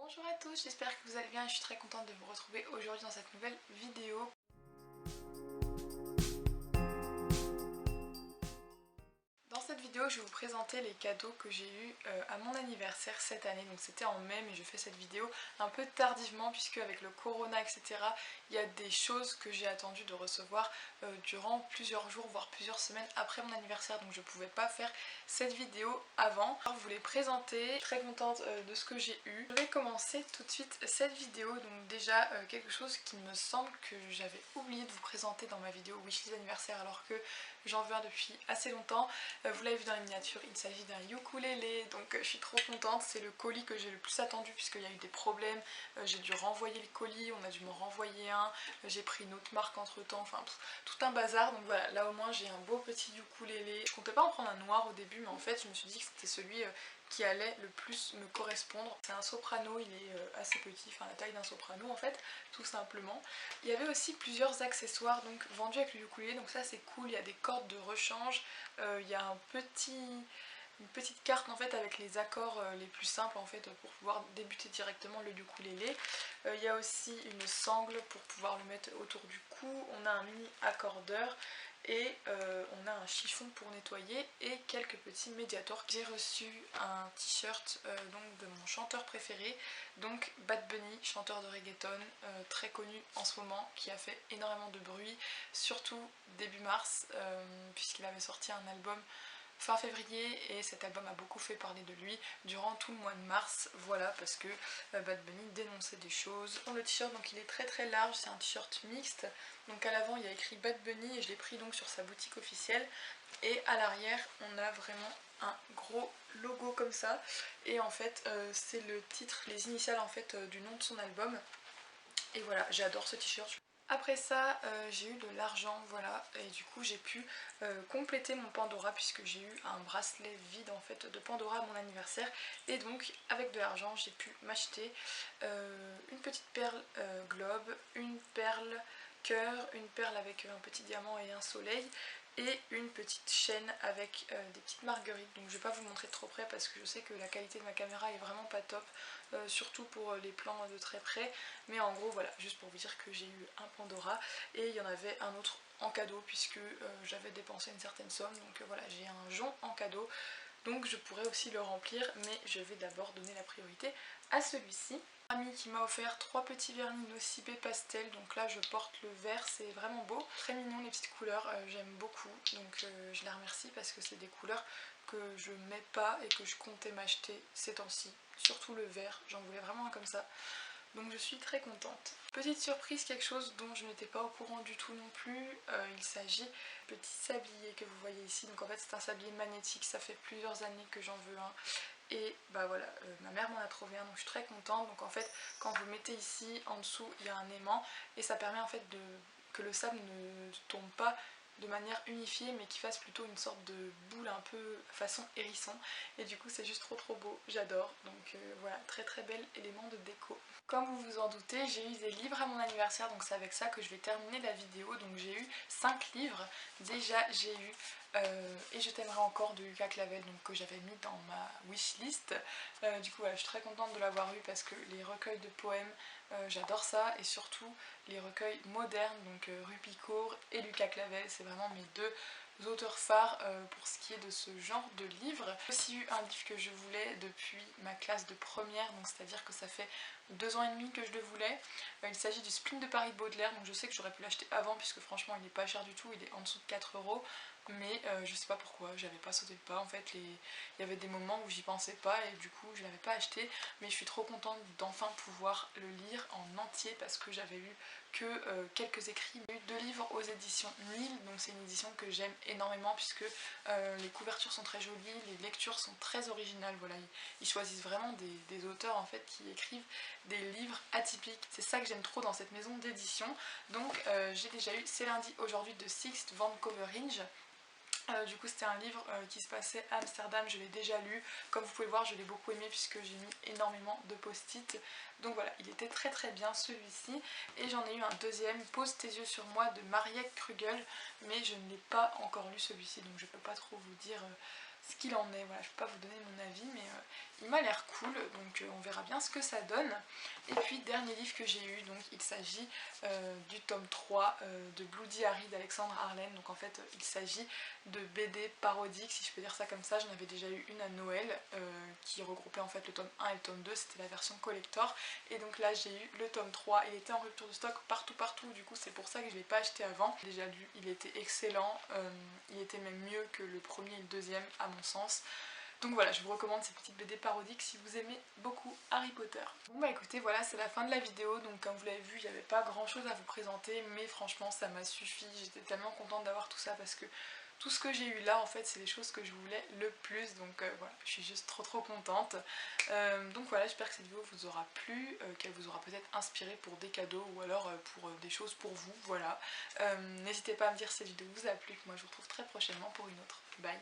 Bonjour à tous, j'espère que vous allez bien et je suis très contente de vous retrouver aujourd'hui dans cette nouvelle vidéo. Dans cette vidéo, je vais vous présenter les cadeaux que j'ai eu à mon anniversaire cette année. Donc c'était en mai, mais je fais cette vidéo un peu tardivement puisque avec le corona, etc., il y a des choses que j'ai attendu de recevoir durant plusieurs jours, voire plusieurs semaines après mon anniversaire. Donc je ne pouvais pas faire cette vidéo avant. Alors, je vous les présenter, je suis très contente de ce que j'ai eu. Je vais commencer tout de suite cette vidéo. Donc déjà quelque chose qui me semble que j'avais oublié de vous présenter dans ma vidéo wishlist anniversaire alors que j'en veux un depuis assez longtemps. Vous l'avez vu dans la miniature, il s'agit d'un ukulélé, donc je suis trop contente. C'est le colis que j'ai le plus attendu puisqu'il y a eu des problèmes, j'ai dû renvoyer le colis, on a dû me renvoyer un, j'ai pris une autre marque entre temps, enfin tout un bazar. Donc voilà, là au moins j'ai un beau petit ukulélé. Je comptais pas en prendre un noir au début, mais en fait je me suis dit que c'était celui qui allait le plus me correspondre. C'est un soprano, il est assez petit, enfin la taille d'un soprano en fait, tout simplement. Il y avait aussi plusieurs accessoires donc vendus avec le ukulélé, donc ça c'est cool. Il y a des cordes de rechange, il y a une petite carte en fait avec les accords les plus simples en fait pour pouvoir débuter directement le ukulélé. Il y a aussi une sangle pour pouvoir le mettre autour du cou. On a un mini accordeur et on a un chiffon pour nettoyer et quelques petits médiators. J'ai reçu un t-shirt donc de mon chanteur préféré, donc Bad Bunny, chanteur de reggaeton très connu en ce moment, qui a fait énormément de bruit, surtout début mars puisqu'il avait sorti un album fin février et cet album a beaucoup fait parler de lui durant tout le mois de mars, voilà, parce que Bad Bunny dénonçait des choses. Le t-shirt donc il est très large, c'est un t-shirt mixte, donc à l'avant il y a écrit Bad Bunny et je l'ai pris donc sur sa boutique officielle, et à l'arrière on a vraiment un gros logo comme ça et en fait c'est le titre, les initiales en fait du nom de son album, et voilà, j'adore ce t-shirt. Après ça, j'ai eu de l'argent, voilà, et du coup j'ai pu compléter mon Pandora puisque j'ai eu un bracelet vide en fait de Pandora à mon anniversaire, et donc avec de l'argent j'ai pu m'acheter une petite perle globe, une perle cœur, une perle avec un petit diamant et un soleil, et une petite chaîne avec des petites marguerites. Donc je vais pas vous montrer de trop près parce que je sais que la qualité de ma caméra est vraiment pas top, surtout pour les plans de très près, mais en gros voilà, juste pour vous dire que j'ai eu un Pandora et il y en avait un autre en cadeau puisque j'avais dépensé une certaine somme, donc voilà, j'ai un jonc en cadeau, donc je pourrais aussi le remplir, mais je vais d'abord donner la priorité à celui-ci. Un ami qui m'a offert 3 petits vernis Nocibé pastel, donc là je porte le vert, c'est vraiment beau, très mignon les petites couleurs, j'aime beaucoup, donc je la remercie parce que c'est des couleurs que je mets pas et que je comptais m'acheter ces temps-ci, surtout le vert, j'en voulais vraiment un comme ça. Donc je suis très contente. Petite surprise, quelque chose dont je n'étais pas au courant du tout non plus, il s'agit du petit sablier que vous voyez ici. Donc en fait c'est un sablier magnétique, ça fait plusieurs années que j'en veux un. Et bah voilà, ma mère m'en a trouvé un, donc je suis très contente. Donc en fait quand vous le mettez ici, en dessous il y a un aimant et ça permet en fait que le sable ne tombe pas de manière unifiée mais qui fasse plutôt une sorte de boule un peu façon hérisson, et du coup c'est juste trop beau, j'adore. Donc voilà, très bel élément de déco. Comme vous vous en doutez, j'ai eu des livres à mon anniversaire, donc c'est avec ça que je vais terminer la vidéo. Donc j'ai eu 5 livres. Déjà j'ai eu Et je t'aimerai encore de Lucas Clavel, donc que j'avais mis dans ma wishlist. Du coup voilà, je suis très contente de l'avoir eu parce que les recueils de poèmes, j'adore ça, et surtout les recueils modernes, donc Rupicourt et Lucas Clavel, c'est vraiment mes deux auteurs phares pour ce qui est de ce genre de livre. J'ai aussi eu un livre que je voulais depuis ma classe de première, donc c'est à dire que ça fait 2 ans et demi que je le voulais. Il s'agit du Spleen de Paris de Baudelaire, donc je sais que j'aurais pu l'acheter avant puisque franchement il n'est pas cher du tout, il est en dessous de 4 €, mais je sais pas pourquoi, j'avais pas sauté le pas en fait, il y avait des moments où j'y pensais pas et du coup je l'avais pas acheté, mais je suis trop contente d'enfin pouvoir le lire en entier parce que j'avais lu que quelques écrits. J'ai eu 2 livres aux éditions Nil, donc c'est une édition que j'aime énormément puisque les couvertures sont très jolies, les lectures sont très originales, voilà, ils choisissent vraiment des auteurs en fait qui écrivent des livres atypiques. C'est ça que j'aime trop dans cette maison d'édition. Donc j'ai déjà eu C'est lundi aujourd'hui de Sixte Van Coveringe. Du coup c'était un livre qui se passait à Amsterdam, je l'ai déjà lu, comme vous pouvez voir je l'ai beaucoup aimé puisque j'ai mis énormément de post-it, donc voilà, il était très bien celui-ci. Et j'en ai eu un deuxième, Pose tes yeux sur moi de Mariette Krugel, mais je ne l'ai pas encore lu celui-ci, donc je peux pas trop vous dire ce qu'il en est. Voilà, je peux pas vous donner mon avis, mais il m'a l'air cool, donc on verra bien ce que ça donne. Et puis dernier livre que j'ai eu, donc il s'agit du tome 3 de Bloody Harry d'Alexandre Harlen. Donc en fait il s'agit de BD parodique, si je peux dire ça comme ça. J'en avais déjà eu une à Noël qui regroupait en fait le tome 1 et le tome 2, c'était la version collector. Et donc là j'ai eu le tome 3, il était en rupture de stock partout, du coup c'est pour ça que je ne l'ai pas acheté avant. Déjà lu, il était excellent, il était même mieux que le premier et le deuxième à mon sens. Donc voilà, je vous recommande ces petites BD parodiques si vous aimez beaucoup Harry Potter. Bon bah écoutez, voilà, c'est la fin de la vidéo, donc comme vous l'avez vu, il n'y avait pas grand chose à vous présenter, mais franchement ça m'a suffi. J'étais tellement contente d'avoir tout ça parce que tout ce que j'ai eu là en fait c'est les choses que je voulais le plus, donc voilà, je suis juste trop contente. Donc voilà, j'espère que cette vidéo vous aura plu, qu'elle vous aura peut-être inspiré pour des cadeaux ou alors pour des choses pour vous, voilà. N'hésitez pas à me dire si cette vidéo vous a plu, moi je vous retrouve très prochainement pour une autre. Bye.